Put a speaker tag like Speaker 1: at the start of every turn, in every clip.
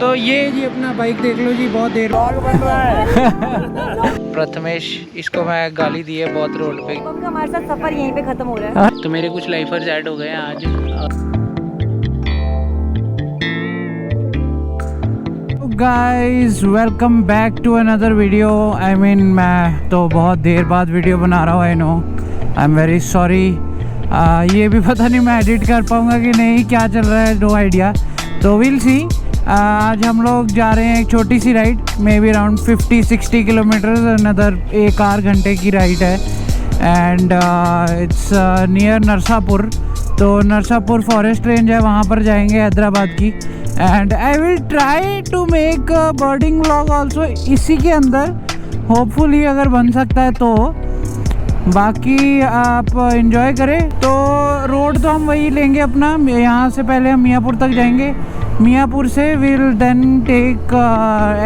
Speaker 1: तो ये जी अपना बाइक देख लो जी, बहुत देर
Speaker 2: ब्लॉग बन रहा है।
Speaker 1: प्रथमेश, इसको मैं गाली दी है बहुत रोड पे।
Speaker 2: हमारे साथ सफर यहीं पे खत्म हो रहा है।
Speaker 1: तो मेरे कुछ लाइफर्स ऐड हो गए हैं आज। Guys welcome back to another video. I mean मैं तो बहुत देर बाद वीडियो बना रहा हूँ। I know, I am very sorry. ये भी पता नहीं मैं एडिट कर पाऊँगा कि नहीं, क्या चल रहा है, नो आइडिया। तो विल सी। आज हम लोग जा रहे हैं एक छोटी सी ride, maybe around 50-60 kilometre, another 1 घंटे की राइड है। And it's near Narsapur. तो नरसापुर फॉरेस्ट रेंज है, वहाँ पर जाएंगे हैदराबाद की। And I will try to make birding vlog also इसी के अंदर, होपफुली अगर बन सकता है तो। बाकी आप इंजॉय करें। तो रोड तो हम वही लेंगे अपना, यहाँ से पहले हम मियाँपुर तक जाएंगे। मियाँपुर से will then take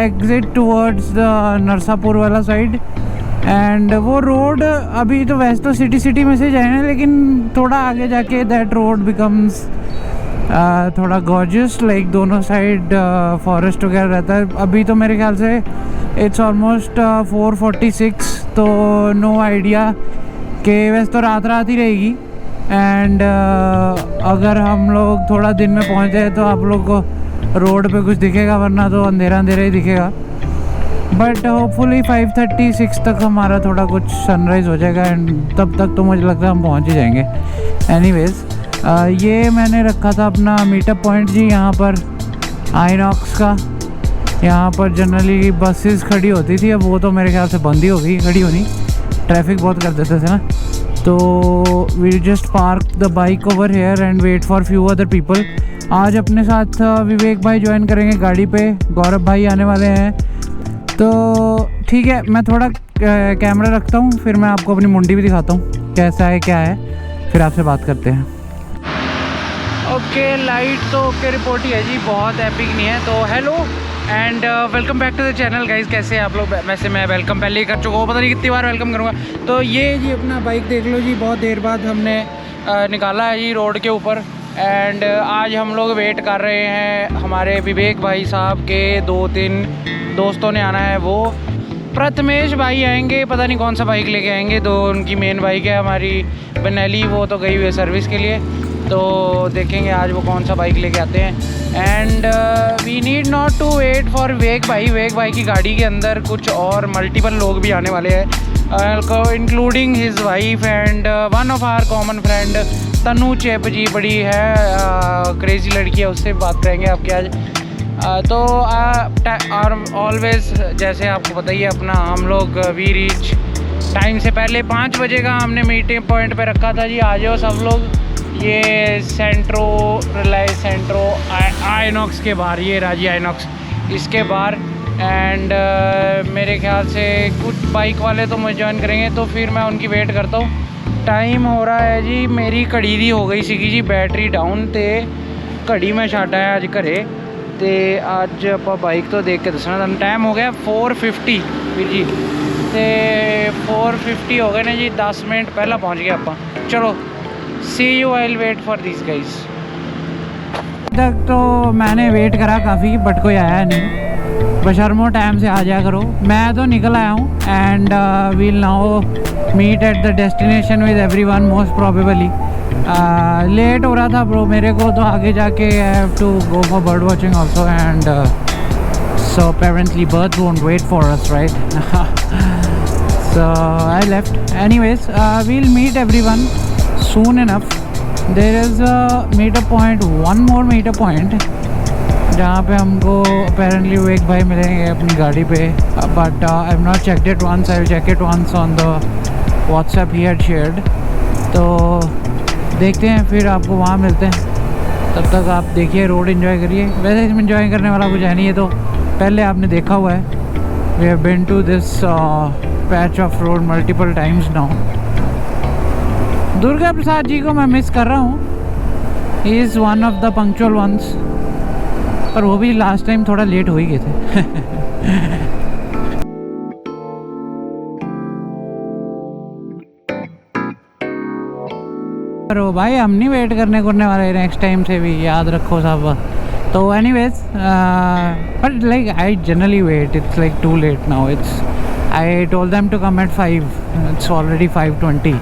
Speaker 1: exit towards the Narsapur वाला साइड। एंड वो रोड अभी तो वैसे तो सिटी में से जाए ना, लेकिन थोड़ा आगे जाके दैट रोड बिकम्स थोड़ा गॉर्जियस, लाइक दोनों साइड फॉरेस्ट वगैरह रहता है। अभी तो मेरे ख्याल से इट्स ऑलमोस्ट 4:46, तो नो आइडिया कि वैसे तो रात ही रहेगी। एंड अगर हम लोग थोड़ा दिन में पहुँच जाए तो आप लोग को रोड पे कुछ दिखेगा, वरना तो अंधेरा ही दिखेगा। बट होपफुली 5:30-6 तक हमारा थोड़ा कुछ सनराइज़ हो जाएगा। एंड तब तक तो मुझे लगता है हम पहुँच ही जाएंगे। एनीवेज़, ये मैंने रखा था अपना मीटअप पॉइंट जी, यहाँ पर आइनॉक्स का। यहाँ पर जनरली बसेस खड़ी होती थी, अब वो तो मेरे ख्याल से बंद ही हो गई खड़ी होनी, ट्रैफिक बहुत कर देते थे ना। तो we just park the bike over here and wait for few other people. आज अपने साथ विवेक भाई ज्वाइन करेंगे गाड़ी पे, गौरव भाई आने वाले हैं। तो ठीक है, मैं थोड़ा कैमरा रखता हूँ, फिर मैं आपको अपनी मुंडी भी दिखाता हूँ कैसा है क्या है, फिर आपसे बात करते हैं। ओके, लाइट तो ओके रिपोर्ट ही है जी, बहुत एपिक नहीं है। तो hello and welcome back to the channel guys. कैसे हैं आप लोग? वैसे मैं वेलकम पहले ही कर चुका हूँ, पता नहीं कितनी बार वेलकम करूँगा। तो ये जी अपना बाइक देख लो जी, बहुत देर बाद हमने निकाला है जी रोड के ऊपर। एंड आज हम लोग वेट कर रहे हैं हमारे विवेक भाई साहब के, 2-3 दोस्तों ने आना है। वो प्रथमेश भाई आएंगे, पता नहीं कौन सा बाइक लेके आएंगे। तो उनकी मेन बाइक है हमारी बनैली, वो तो गई हुई है सर्विस के लिए। तो देखेंगे आज वो कौन सा बाइक लेके आते हैं। And we need not to wait for Vivek भाई की गाड़ी के अंदर कुछ और मल्टीपल लोग भी आने वाले हैं, including his wife and one of our common friend Tanu चेप जी। बड़ी है क्रेजी लड़की है, उससे बात करेंगे आपके आज। तो और ऑलवेज जैसे आपको पता ही है अपना, हम लोग वी रीच टाइम से पहले 5 बजे का हमने मीटिंग पॉइंट पे रखा था जी। आ जाओ सब लोग। ये रिलायंस सेंट्रो आइनॉक्स के बाहर, ये राजी आइनॉक्स इसके बाहर। एंड मेरे ख्याल से कुछ बाइक वाले तो मुझे ज्वाइन करेंगे, तो फिर मैं उनकी वेट करता हूँ। टाइम हो रहा है जी, मेरी घड़ी दी हो गई सी जी बैटरी डाउन, तो घड़ी मैं छड्ड आया अज घरे। तो अज आप बाइक तो देख के दसना। टाइम हो गया 4:50 वीर जी, तो 4:50 हो गए ने जी, 10 मिनट पहला पहुँच गए आप। चलो see you, I will wait for this guys. तक तो मैंने वेट करा काफ़ी, बट कोई आया नहीं। बशर्मो टाइम से आ जाया करो। मैं तो निकल आया हूँ and we'll now meet at the destination with everyone most probably. लेट हो रहा था ब्रो मेरे को, तो आगे जाके I have to go for bird watching also. And so apparently birds won't wait for us, right? So I left. Anyways, we'll meet everyone soon enough. There is a meetup point, one more meetup point, जहाँ पे हमको apparently विवेक भाई मिलेंगे अपनी गाड़ी पे। But I have not checked it once. I will check it once on the WhatsApp he had shared. तो देखते हैं, फिर आपको वहाँ मिलते हैं। तब तक आप देखिए, रोड एंजॉय करिए। वैसे इसमें एंजॉय करने वाला कुछ है नहीं, है तो पहले आपने देखा हुआ है। We have been to this patch of road multiple times now. Durga Prasad ji को मैं मिस कर रहा हूँ, he is one of the punctual ones, पर वो भी लास्ट टाइम थोड़ा लेट हो ही गए थे। पर वो भाई हम नहीं वेट करने वाले, नेक्स्ट टाइम से भी याद रखो सब। तो anyways, but like I generally wait. It's like too late now. I told them to come at 5. It's already 5:20.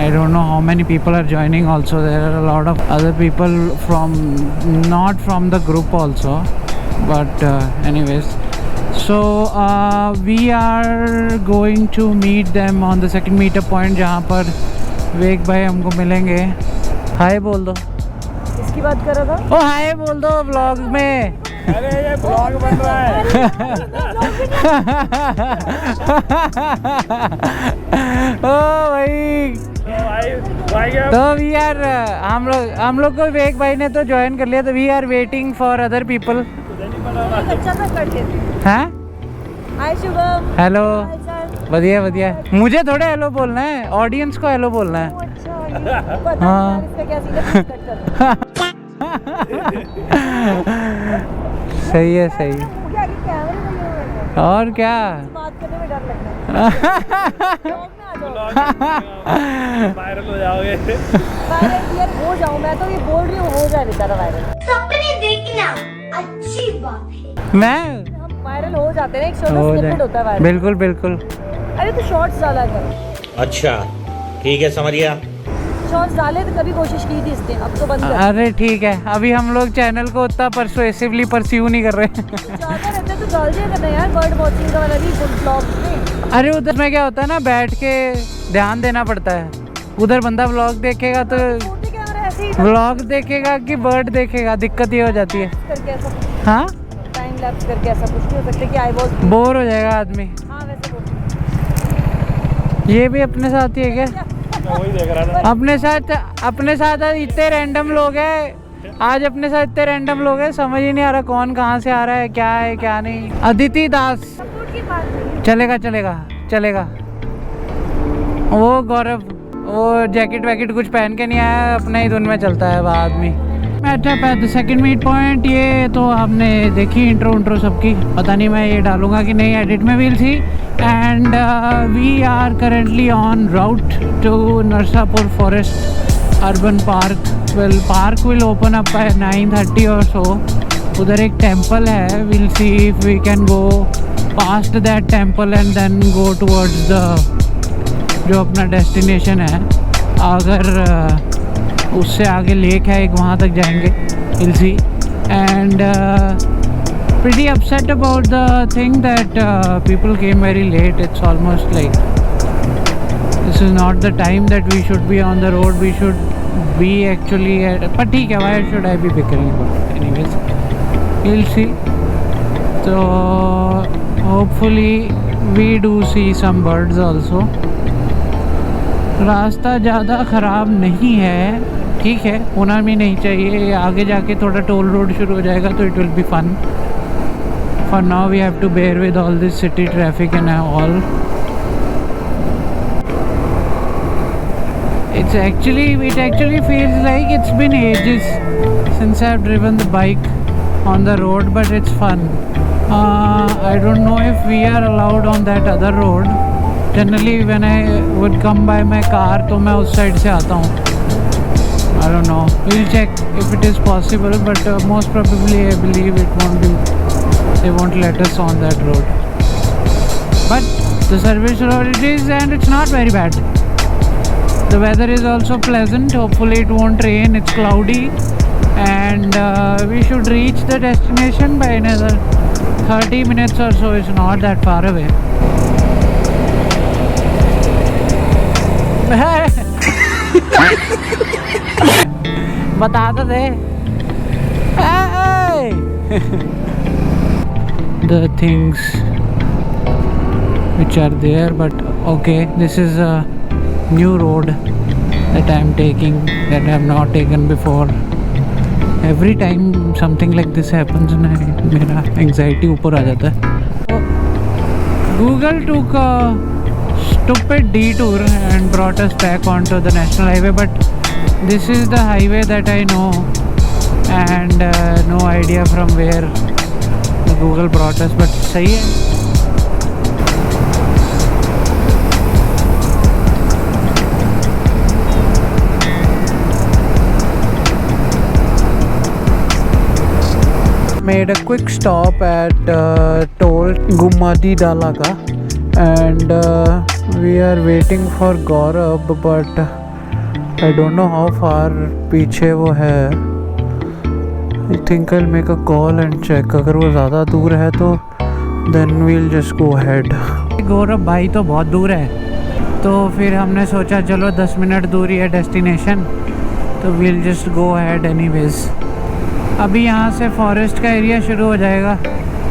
Speaker 1: I don't know how many people are joining also. There are a lot of other people from not from the group also. But anyways, so we are going to meet them on the second meetup point जहाँ पर वेग भाई हमको मिलेंगे. हाय बोल दो.
Speaker 2: इसकी बात कर रहा था.
Speaker 1: ओ हाय बोल दो व्लॉग में.
Speaker 3: अरे ये ब्लॉग बन रहा है.
Speaker 1: ओ भाई. तो वी आर हम लोग को वेग भाई ने तो ज्वाइन कर लिया. तो we are waiting for other people.
Speaker 2: अच्छा सा कर देते.
Speaker 1: हाँ
Speaker 2: हाय शुभम.
Speaker 1: हेलो.
Speaker 2: हालचाल.
Speaker 1: बढ़िया बढ़िया. मुझे थोड़ा हेलो बोलना है, ऑडियंस को हेलो बोलना है.
Speaker 2: अच्छा ये पता
Speaker 1: हाँ.
Speaker 2: नहीं इसका क्या सीन है. कट कर.
Speaker 1: सही है सही.
Speaker 2: मुझे आगे कैमरे में लगे हुए हैं.
Speaker 1: और क्या.
Speaker 2: बात करने में डर लग रहा है. ब्लॉग में आ जाओ.
Speaker 3: वायरल हो जाओगे.
Speaker 2: वायरल यार हो जाऊं मैं तो ये बोल रही हूँ हो जाए बेचारा वायरल.
Speaker 4: सपने देखना अच्छी बात है.
Speaker 1: मैं
Speaker 2: हम वायरल हो जाते हैं. एक छोटा
Speaker 1: हो
Speaker 2: स्निपेट होता है
Speaker 1: जाए.
Speaker 2: वायरल.
Speaker 1: बिल्कुल बिल्कुल.
Speaker 2: अरे तो शॉर्ट्स डाला कर.
Speaker 5: अच्छा ठीक है समझ गया.
Speaker 2: शॉर्ट्स डाले तो कभी कोशिश की थी इसने. अब तो बंद कर.
Speaker 1: अरे ठीक है. अभी हम लोग चैनल को उतना परसुएसिवली परस्यू नहीं कर रहे.
Speaker 2: चाहता रहता तो डाल दिया करना यार. बर्ड वॉचिंग का वाला भी ब्लॉग्स में.
Speaker 1: अरे उधर में क्या होता है ना, बैठ के ध्यान देना पड़ता है. उधर बंदा व्लॉग देखेगा तो
Speaker 2: छोटे कैमरा ऐसे ही
Speaker 1: व्लॉग देखेगा कि बर्ड देखेगा, दिक्कत ये हो जाती है.
Speaker 2: करके ऐसा
Speaker 1: हाँ
Speaker 2: टाइम लैप्स करके ऐसा कुछ नहीं हो सकता कि आई वॉज.
Speaker 1: बोर हो जाएगा आदमी.
Speaker 2: हाँ वैसे वो
Speaker 1: ये भी अपने साथ ही है क्या.
Speaker 3: मैं वही देख रहा था.
Speaker 1: अपने साथ आज इतने रैंडम लोग हैं. आज अपने साथ इतने रैंडम लोग हैं, समझ ही नहीं आ रहा कौन कहाँ से आ रहा है, क्या है क्या नहीं. अदिति दास.
Speaker 2: सपोर्ट की बात नहीं.
Speaker 1: चलेगा चलेगा चलेगा. वो गौरव वो जैकेट वैकेट कुछ पहन के नहीं आया, अपने ही धुन में चलता है वह आदमी. Met up at the second meet point. ये तो आपने देखी इंट्रो सबकी. पता नहीं मैं ये डालूंगा कि नहीं एडिट में. Will see. And we are currently on route to Narsapur forest urban park. Well park will open up by 9:30 or so. उधर एक टेम्पल है. Will see if we can go past that temple and then go towards the जो अपना destination है. अगर उससे आगे lake है एक, वहाँ तक जाएंगे. Will see. And pretty upset about the thing that people came very late. It's almost like this is not the time that we should be on the road. We should be actually at, but ठीक है, why should I be bickering about it? Anyways, we'll see. So hopefully we do see some birds also. रास्ता ज़्यादा ख़राब नहीं है, ठीक है, होना भी नहीं चाहिए. आगे जाके थोड़ा टोल रोड शुरू हो जाएगा तो it will be fun. For now we have to bear with all this city traffic and all. It actually feels like it's been ages since I've driven the bike on the road, but it's fun. I don't know if we are allowed on that other road. Generally when I would come by my car तो मैं उस side से आता हूँ. I don't know. We'll check if it is possible, but most probably I believe it won't be. They won't let us on that road. But the service road it is, and it's not very bad. The weather is also pleasant. Hopefully it won't rain. It's cloudy, and we should reach the destination by another 30 minutes or so. It's not that far away. बता तो दे. The things which are there, but okay, this is a new road that I am taking that I have not taken before. Every time something like this happens ना मेरा anxiety ऊपर आ जाता है. Google took a stupid detour and brought us back onto the national highway, but this is the highway that I know, and no idea from where Google brought us, but सही है. made a quick stop at toll Gumadi Dalaga, and we are waiting for Gaurav, but I don't know how far पीछे वो है. I think I'll make a call and check. अगर वो ज़्यादा दूर है तो then we'll just go ahead. गौरव भाई तो बहुत दूर है, तो फिर हमने सोचा चलो 10 मिनट दूर ही है डेस्टिनेशन, तो we'll just go ahead anyways. अभी यहाँ से फॉरेस्ट का एरिया शुरू हो जाएगा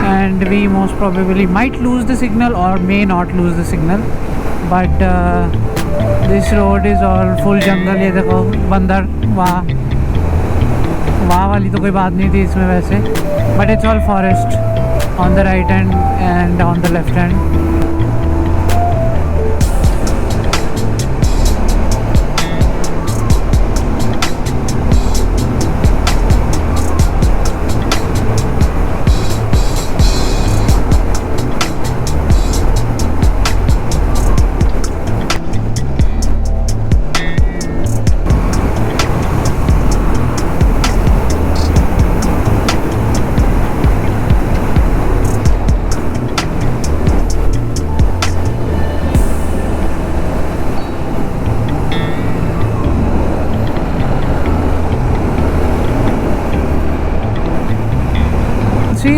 Speaker 1: and we most probably might lose the signal और may not lose the signal, but this road is all full jungle. ये देखो बंदर, वाह वाली तो कोई बात नहीं थी इसमें वैसे, but it's all forest on the right hand and on the left hand.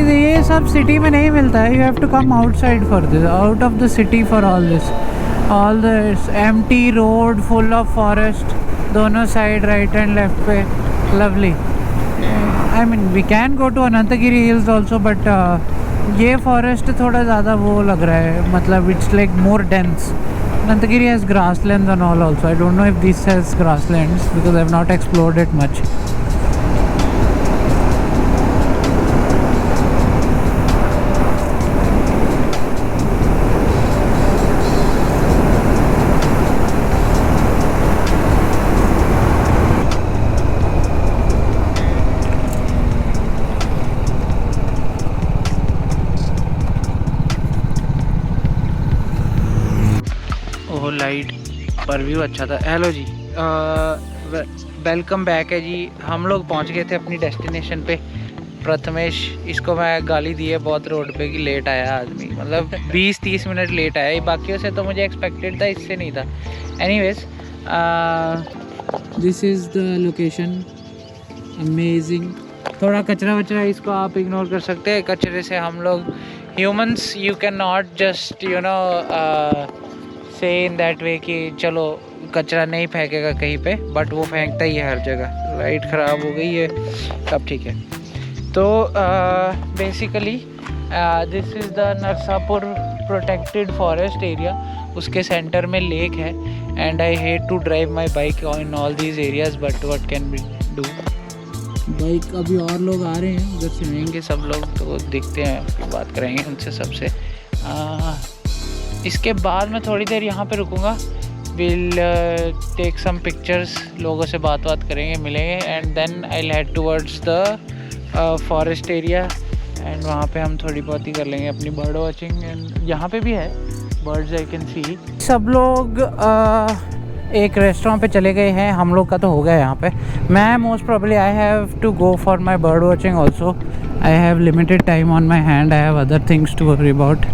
Speaker 1: ये सब सिटी में नहीं मिलता है. You have to come outside for this, out of the city for all this empty road full of forest दोनों side, right and left पे. Lovely. I mean we can go to Ananthagiri hills also, but ये forest थोड़ा ज़्यादा वो लग रहा है, मतलब it's like more dense. Anantagiri has grasslands and all also. I don't know if this has grasslands because I have not explored it much. Light पर view अच्छा था. हेलो जी, वेलकम बैक है जी. हम लोग पहुंच गए थे अपनी डेस्टिनेशन पे. प्रथमेश, इसको मैं गाली दी है बहुत रोड पे कि लेट आया आदमी, मतलब 20-30 मिनट लेट आया. बाकियों से तो मुझे एक्सपेक्टेड था, इससे नहीं था. Anyways, this is the location. Amazing. थोड़ा कचरा वचरा इसको आप इग्नोर कर सकते हैं. कचरे से हम लोग humans, you can not just you know से इन दैट वे कि चलो कचरा नहीं फेंकेगा कहीं पे, बट वो फेंकता ही है हर जगह. लाइट ख़राब हो गई है, सब ठीक है. तो basically this is the Narsapur protected forest area. उसके सेंटर में लेक है and I hate to drive my bike in all these areas, but what can be do. Bike अभी और लोग आ रहे हैं उधर से रहेंगे सब लोग, तो देखते हैं, बात करेंगे उनसे सबसे. इसके बाद मैं थोड़ी देर यहाँ पे रुकूँगा. विल टेक सम पिक्चर्स, लोगों से बात करेंगे, मिलेंगे, and then I will head towards the forest area. And वहाँ पे हम थोड़ी बहुत ही कर लेंगे अपनी बर्ड वॉचिंग. एंड यहाँ पे भी है बर्ड्स, आई कैन सी. सब लोग एक रेस्टोरेंट पे चले गए हैं. हम लोग का तो हो गया यहाँ पे. मैं most probably I have to go for my bird watching also. I have limited time on my hand. I have other things to worry about.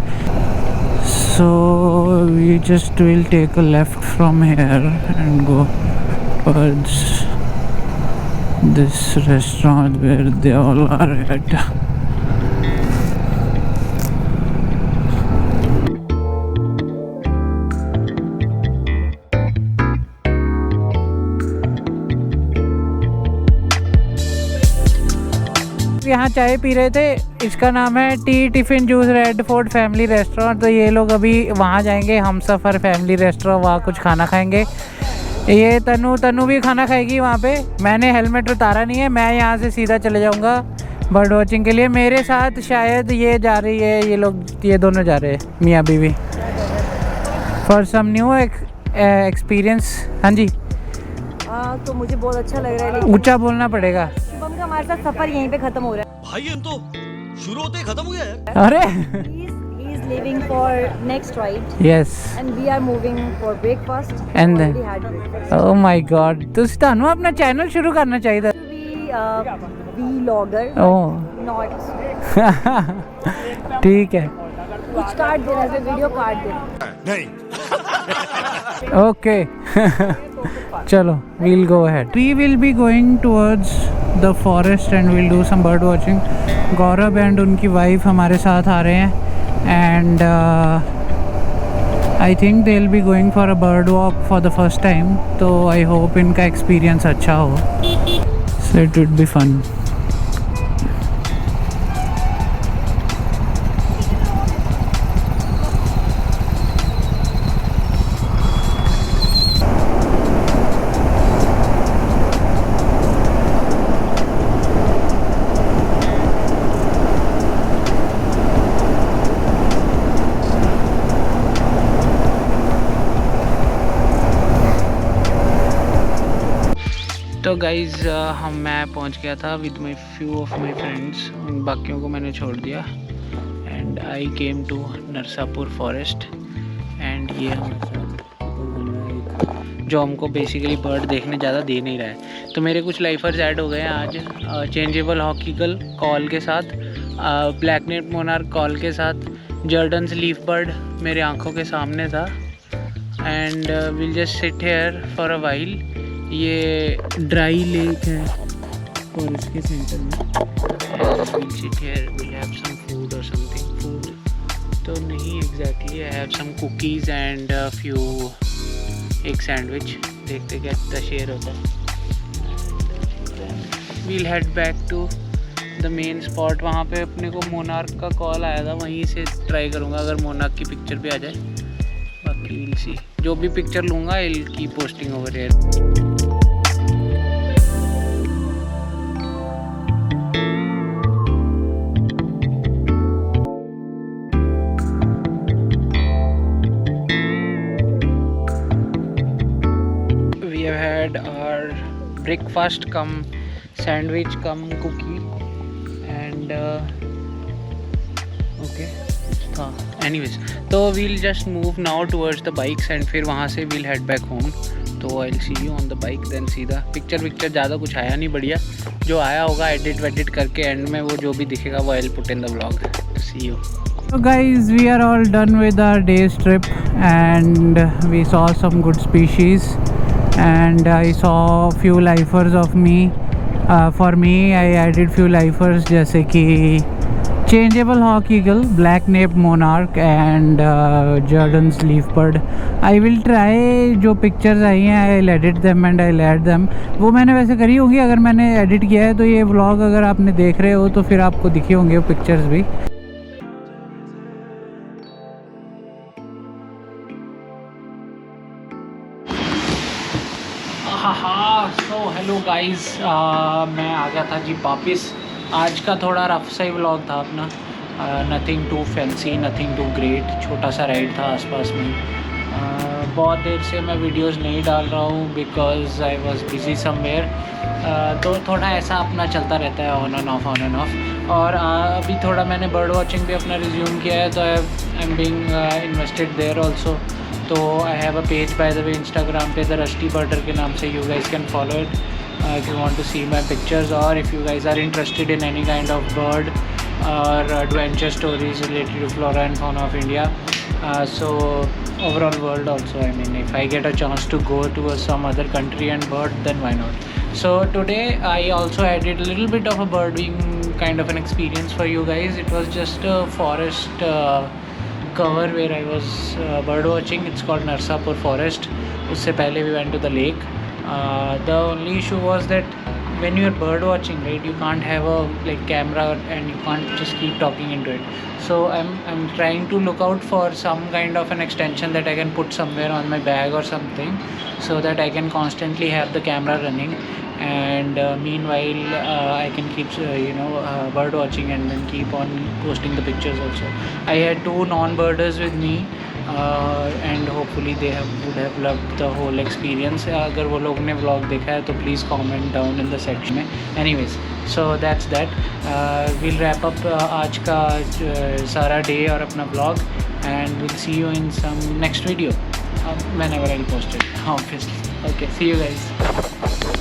Speaker 1: So we just will take a left from here and go towards this restaurant where they all are at. यहाँ चाय P रहे थे. इसका नाम है T tiffin juice red fort family restaurant. तो ये लोग अभी वहाँ जाएंगे, हम सफ़र फैमिली रेस्टोरेंट, वहाँ कुछ खाना खाएंगे. ये तनु भी खाना खाएगी वहाँ पे. मैंने हेलमेट उतारा नहीं है, मैं यहाँ से सीधा चले जाऊँगा बर्ड वॉचिंग के लिए. मेरे साथ शायद ये जा रही है, ये लोग, ये दोनों जा रहे हैं मियाँ बीवी फॉर सम न्यू एक्सपीरियंस. हाँ जी.
Speaker 2: तो मुझे बहुत अच्छा लग रहा है.
Speaker 1: ऊंचा बोलना पड़ेगा.
Speaker 2: शुभम का हमारे साथ सफर यहीं पे खत्म हो रहा है.
Speaker 6: भाई हम तो शुरू होते ही खत्म हो गया है.
Speaker 1: अरे
Speaker 2: He is leaving for next ride.
Speaker 1: Yes.
Speaker 2: And we are moving for breakfast.
Speaker 1: And then,
Speaker 2: already had breakfast.
Speaker 1: oh my God, ਤੁਸੀਂ ਤੁਹਾਨੂੰ ਆਪਣਾ ਚੈਨਲ ਸ਼ੁਰੂ ਕਰਨਾ ਚਾਹੀਦਾ.
Speaker 2: To be a vlogger.
Speaker 1: Oh.
Speaker 2: Not
Speaker 1: ठीक है,
Speaker 2: कुछ काट देना, जो वीडियो काट देना।
Speaker 1: ओके चलो, we'll go ahead. We will be going towards the forest and we'll do some bird watching. Gaurav and उनकी वाइफ हमारे साथ आ रहे हैं and I think they will be going for a bird walk for the first time, तो I hope इनका experience अच्छा हो, so it would be fun. तो गाइज़ मैं पहुंच गया था with my few of my friends, बाकियों को मैंने छोड़ दिया and I came to Narsapur forest and ये जो हमको बेसिकली बर्ड देखने ज़्यादा दे नहीं रहा है. तो मेरे कुछ लाइफर्स ऐड हो गए हैं आज, चेंजेबल हॉक ईगल कॉल के साथ, ब्लैक नेक मोनार्क कॉल के साथ, जॉर्डन्स लीफ बर्ड मेरे आँखों के सामने था and will just sit here for a while. ये ड्राई लेक है और इसके सेंटर में will sit here, will have some food और समथिंग. फूड तो नहीं exactly, I have some cookies and few एक सैंडविच, देखते क्या कितना शेयर होता है. We'll head back to the main spot. वहाँ पे अपने को मोनार्क का कॉल आया था, वहीं से ट्राई करूँगा अगर मोनार्क की पिक्चर भी आ जाए. बाकी विल सी, जो भी पिक्चर लूँगा I will keep posting over here. Our breakfast cum sandwich cum cookie and okay हाँ anyways, तो we'll just move now towards the bikes and फिर वहाँ से we'll head back home. तो I'll see you on the bike then. सीधा picture ज़्यादा कुछ आया नहीं, बढ़िया जो आया होगा एडिट वेडिट करके एंड में वो जो भी दिखेगा वो I'll put in the vlog. See you. So guys, we are all done with our day's trip and we saw some good species. And I saw few lifers of me. For me, I added few lifers जैसे कि changeable hawk eagle, black nape monarch and Jordan's leaf bird. I will try जो pictures आई हैं I'll edit them and I'll add them. वो मैंने वैसे करी होगी, अगर मैंने edit किया है तो ये vlog अगर आपने देख रहे हो तो फिर आपको दिखे होंगे वो pictures भी. सो हेलो गाइस, मैं आ गया था जी वापस. आज का थोड़ा रफ सा ही व्लॉग था अपना, nothing too fancy, nothing too great, छोटा सा राइड था आसपास में. बहुत देर से मैं वीडियोस नहीं डाल रहा हूँ because I was busy somewhere. तो थोड़ा ऐसा अपना चलता रहता है on end of on end of. और अभी थोड़ा मैंने बर्ड वॉचिंग भी अपना रिज्यूम किया है, तो I am being invested there also. तो I have a page by the way Instagram पे, द रस्टी बर्डर के नाम से. You guys can follow it if you want to see my pictures, or if you guys are interested in any kind of bird or adventure stories related to flora and fauna of India. So overall world also, I mean, if I get a chance to go to some other country and bird, then why not. So today I also added a little bit of a birding kind of an experience for you guys. It was just a forest cover where I was bird watching. It's called Narsapur Forest. उससे पहले we went to the lake. The only issue was that when you are bird watching, right, you can't have a like camera and you can't just keep talking into it. So I'm trying to look out for some kind of an extension that I can put somewhere on my bag or something, so that I can constantly have the camera running, and meanwhile I can keep bird watching and then keep on posting the pictures also. I had two non-birders with me. And hopefully they would have loved the whole experience. अगर वो लोग ने vlog देखा है तो please comment down in the section में. Anyways, so that's that. We'll wrap up आज का सारा day और अपना vlog, and we'll see you in some next video whenever I'll post it, obviously. Okay, see you guys.